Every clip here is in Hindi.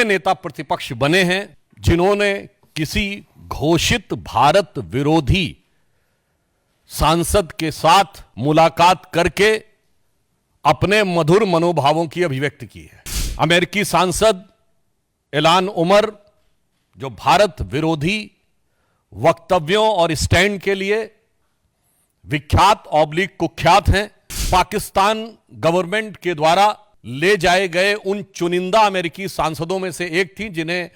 नेता प्रतिपक्ष बने हैं जिन्होंने किसी घोषित भारत विरोधी सांसद के साथ मुलाकात करके अपने मधुर मनोभावों की अभिव्यक्ति की है। अमेरिकी सांसद इल्हान उमर जो भारत विरोधी वक्तव्यों और स्टैंड के लिए विख्यात कुख्यात हैं, पाकिस्तान गवर्नमेंट के द्वारा ले जाए गए उन चुनिंदा अमेरिकी सांसदों में से एक थी जिन्हें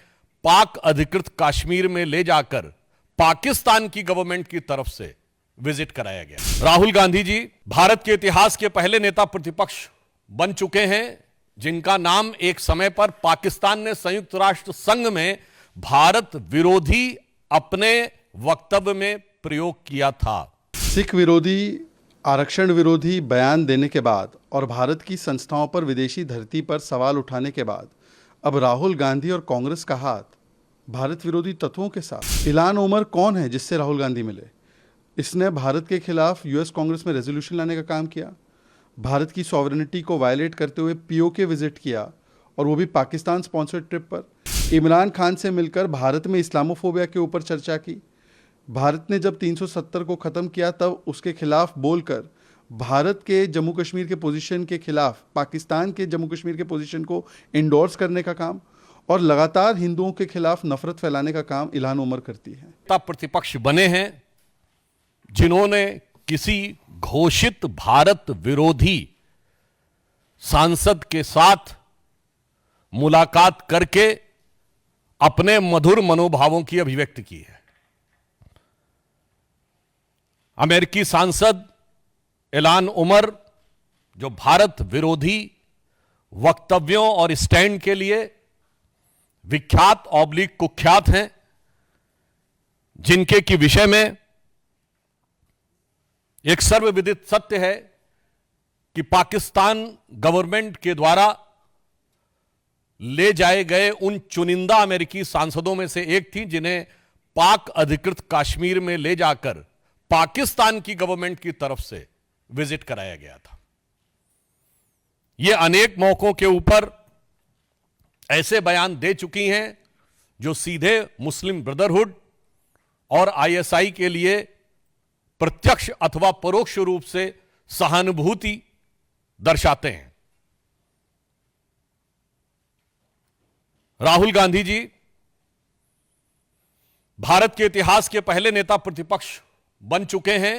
पाक अधिकृत कश्मीर में ले जाकर पाकिस्तान की गवर्नमेंट की तरफ से विजिट कराया गया। राहुल गांधी जी भारत के इतिहास के पहले नेता प्रतिपक्ष बन चुके हैं जिनका नाम एक समय पर पाकिस्तान ने संयुक्त राष्ट्र संघ में भारत विरोधी अपने वक्तव्य में प्रयोग किया था। सिख विरोधी, आरक्षण विरोधी बयान देने के बाद और भारत की संस्थाओं पर विदेशी धरती पर सवाल उठाने के बाद अब राहुल गांधी और कांग्रेस का हाथ भारत विरोधी तत्वों के साथ। इल्हान उमर कौन है जिससे राहुल गांधी मिले? इसने भारत के खिलाफ यूएस कांग्रेस में रेजोल्यूशन लाने का काम किया, भारत की सॉवरेनिटी को वायलेट करते हुए पीओके विजिट किया और वो भी पाकिस्तान स्पॉन्सर्ड ट्रिप पर। इमरान खान से मिलकर भारत में इस्लामोफोबिया के ऊपर चर्चा की। भारत ने जब 370 को ख़त्म किया तब उसके खिलाफ बोलकर भारत के जम्मू कश्मीर के पोजीशन के खिलाफ पाकिस्तान के जम्मू कश्मीर के पोजीशन को इंडोर्स करने का काम और लगातार हिंदुओं के खिलाफ नफरत फैलाने का काम इल्हान उमर करती है। प्रतिपक्ष बने हैं जिन्होंने किसी घोषित भारत विरोधी सांसद के साथ मुलाकात करके अपने मधुर मनोभावों की अभिव्यक्ति की है। अमेरिकी सांसद इल्हान उमर जो भारत विरोधी वक्तव्यों और स्टैंड के लिए विख्यात कुख्यात हैं, जिनके की विषय में एक सर्वविदित सत्य है कि पाकिस्तान गवर्नमेंट के द्वारा ले जाए गए उन चुनिंदा अमेरिकी सांसदों में से एक थी जिन्हें पाक अधिकृत कश्मीर में ले जाकर पाकिस्तान की गवर्नमेंट की तरफ से विजिट कराया गया था। यह अनेक मौकों के ऊपर ऐसे बयान दे चुकी हैं जो सीधे मुस्लिम ब्रदरहुड और आईएसआई के लिए प्रत्यक्ष अथवा परोक्ष रूप से सहानुभूति दर्शाते हैं। राहुल गांधी जी भारत के इतिहास के पहले नेता प्रतिपक्ष बन चुके हैं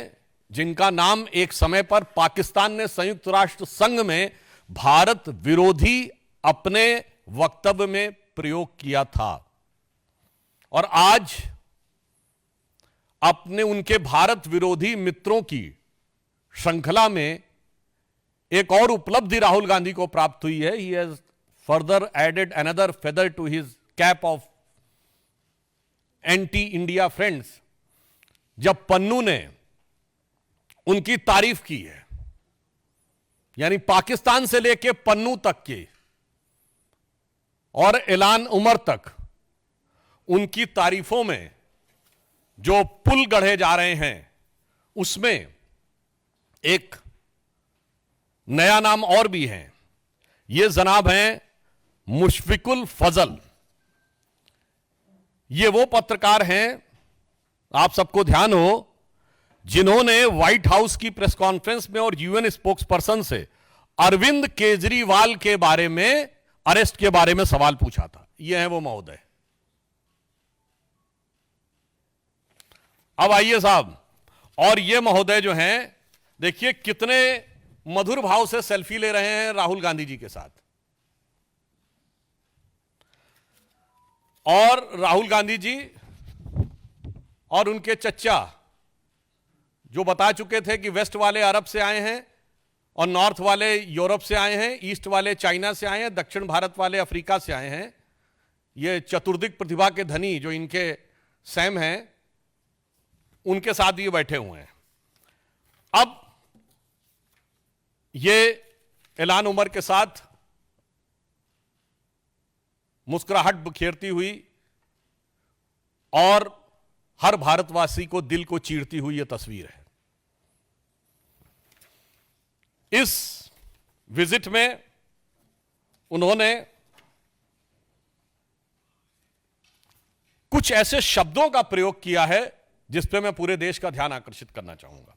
जिनका नाम एक समय पर पाकिस्तान ने संयुक्त राष्ट्र संघ में भारत विरोधी अपने वक्तव्य में प्रयोग किया था और आज अपने उनके भारत विरोधी मित्रों की श्रृंखला में एक और उपलब्धि राहुल गांधी को प्राप्त हुई है। He has further added another feather to his cap of anti India friends, जब पन्नू ने उनकी तारीफ की है, यानी पाकिस्तान से लेकर पन्नू तक के और इल्हान उमर तक उनकी तारीफों में जो पुल गढ़े जा रहे हैं उसमें एक नया नाम और भी है। ये जनाब हैं मुशफिकुल फजल। ये वो पत्रकार हैं, आप सबको ध्यान हो, जिन्होंने व्हाइट हाउस की प्रेस कॉन्फ्रेंस में और यूएन स्पोक्स पर्सन से अरविंद केजरीवाल के बारे में, अरेस्ट के बारे में सवाल पूछा था। ये है वो महोदय। अब आइए साहब, और ये महोदय जो हैं, देखिए कितने मधुर भाव से सेल्फी ले रहे हैं राहुल गांधी जी के साथ। और राहुल गांधी जी और उनके चच्चा जो बता चुके थे कि वेस्ट वाले अरब से आए हैं और नॉर्थ वाले यूरोप से आए हैं, ईस्ट वाले चाइना से आए हैं, दक्षिण भारत वाले अफ्रीका से आए हैं। ये चतुर्दिक प्रतिभा के धनी जो इनके सैम हैं, उनके साथ ये बैठे हुए हैं। अब ये इल्हान उमर के साथ मुस्कुराहट बिखेरती हुई और हर भारतवासी को दिल को चीरती हुई यह तस्वीर है। इस विजिट में उन्होंने कुछ ऐसे शब्दों का प्रयोग किया है जिस पे मैं पूरे देश का ध्यान आकर्षित करना चाहूंगा।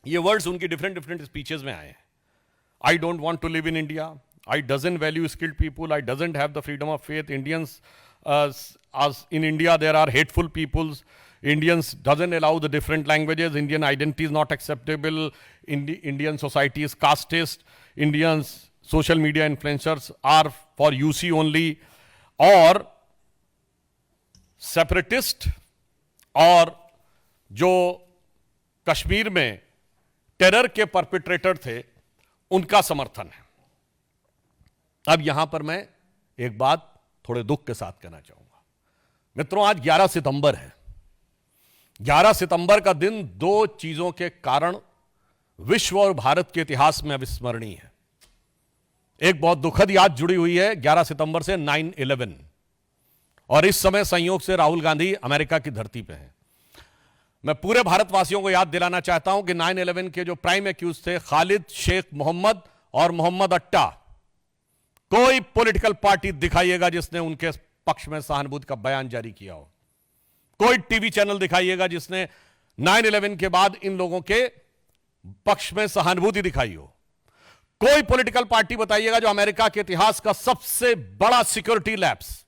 ये वर्ड्स उनकी डिफरेंट डिफरेंट स्पीचेस में आए हैं। I don't want to live in India, I doesn't value skilled people, I doesn't have the freedom of faith, Indians in India there are hateful peoples, Indians doesn't allow the different languages, Indian identity is not acceptable, Indian society is casteist, Indians social media influencers are for UC only, और सेपरेटिस्ट और जो कश्मीर में टेरर के परपिट्रेटर थे उनका समर्थन है। अब यहां पर मैं एक बात थोड़े दुख के साथ कहना चाहूंगा। मित्रों, आज 11 सितंबर है। 11 सितंबर का दिन दो चीजों के कारण विश्व और भारत के इतिहास में अविस्मरणीय है। एक बहुत दुखद याद जुड़ी हुई है 11 सितंबर से 9/11, और इस समय संयोग से राहुल गांधी अमेरिका की धरती पे हैं। मैं पूरे भारतवासियों को याद दिलाना चाहता हूं कि 9/11 के जो प्राइम एक्यूज थे खालिद शेख मोहम्मद और मोहम्मद अट्टा, कोई पॉलिटिकल पार्टी दिखाइएगा जिसने उनके पक्ष में सहानुभूति का बयान जारी किया हो। कोई टीवी चैनल दिखाइएगा जिसने 9/11 के बाद इन लोगों के पक्ष में सहानुभूति दिखाई हो। कोई पॉलिटिकल पार्टी बताइएगा जो अमेरिका के इतिहास का सबसे बड़ा सिक्योरिटी लैप्स,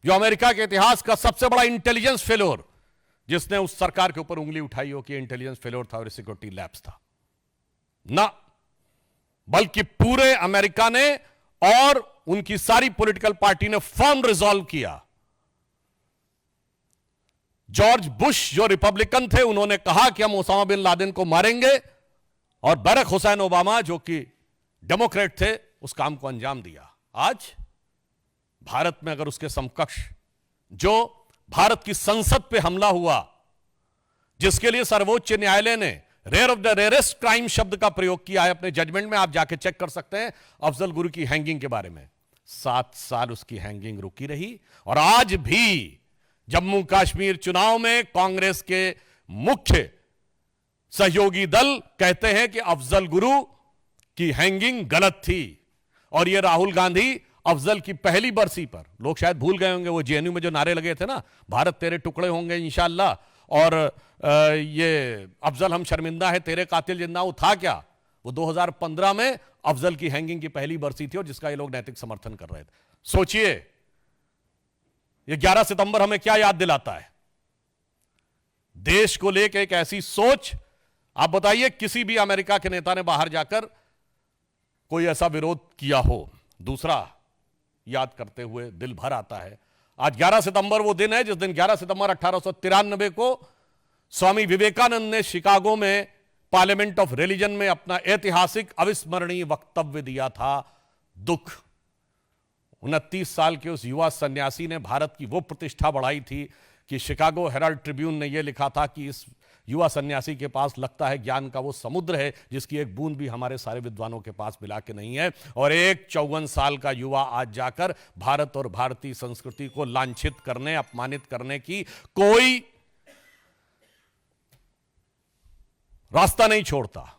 जो अमेरिका के इतिहास का सबसे बड़ा इंटेलिजेंस फेलोर, जिसने उस सरकार के ऊपर उंगली उठाई हो कि इंटेलिजेंस फेलोर था और सिक्योरिटी लैप्स था। ना, बल्कि पूरे अमेरिका ने और उनकी सारी पॉलिटिकल पार्टी ने फर्म रिजॉल्व किया। जॉर्ज बुश जो रिपब्लिकन थे, उन्होंने कहा कि हम ओसामा बिन लादेन को मारेंगे, और बरक हुसैन ओबामा जो कि डेमोक्रेट थे उस काम को अंजाम दिया। आज भारत में अगर उसके समकक्ष जो भारत की संसद पे हमला हुआ, जिसके लिए सर्वोच्च न्यायालय ने rare of the rarest crime शब्द का प्रयोग किया है अपने जजमेंट में, आप जाके चेक कर सकते हैं अफजल गुरु की हैंगिंग के बारे में। 7 साल उसकी हैंगिंग रुकी रही, और आज भी जम्मू कश्मीर चुनाव में कांग्रेस के मुख्य सहयोगी दल कहते हैं कि अफजल गुरु की हैंगिंग गलत थी। और यह राहुल गांधी अफजल की पहली बरसी पर, लोग शायद भूल गए होंगे वो जेएनयू में जो नारे लगे थे ना, भारत तेरे टुकड़े होंगे इंशाल्लाह, और ये अफजल हम शर्मिंदा है तेरे कातिल जिंदा, वो था क्या? वो 2015 में अफजल की हैंगिंग की पहली बरसी थी और जिसका ये लोग नैतिक समर्थन कर रहे थे। सोचिए ये 11 सितंबर हमें क्या याद दिलाता है? देश को लेकर एक ऐसी सोच। आप बताइए किसी भी अमेरिका के नेता ने बाहर जाकर कोई ऐसा विरोध किया हो? दूसरा, याद करते हुए दिल भर आता है, आज 11 सितंबर वो दिन है जिस दिन 11 सितंबर 1893 को स्वामी विवेकानंद ने शिकागो में पार्लियामेंट ऑफ रिलीजन में अपना ऐतिहासिक अविस्मरणीय वक्तव्य दिया था। दुख, 29 साल के उस युवा सन्यासी ने भारत की वो प्रतिष्ठा बढ़ाई थी कि शिकागो हेराल्ड ट्रिब्यून ने यह लिखा था कि इस युवा सन्यासी के पास लगता है ज्ञान का वो समुद्र है जिसकी एक बूंद भी हमारे सारे विद्वानों के पास मिला के नहीं है। और एक 54 साल का युवा आज जाकर भारत और भारतीय संस्कृति को लांछित करने, अपमानित करने की कोई रास्ता नहीं छोड़ता।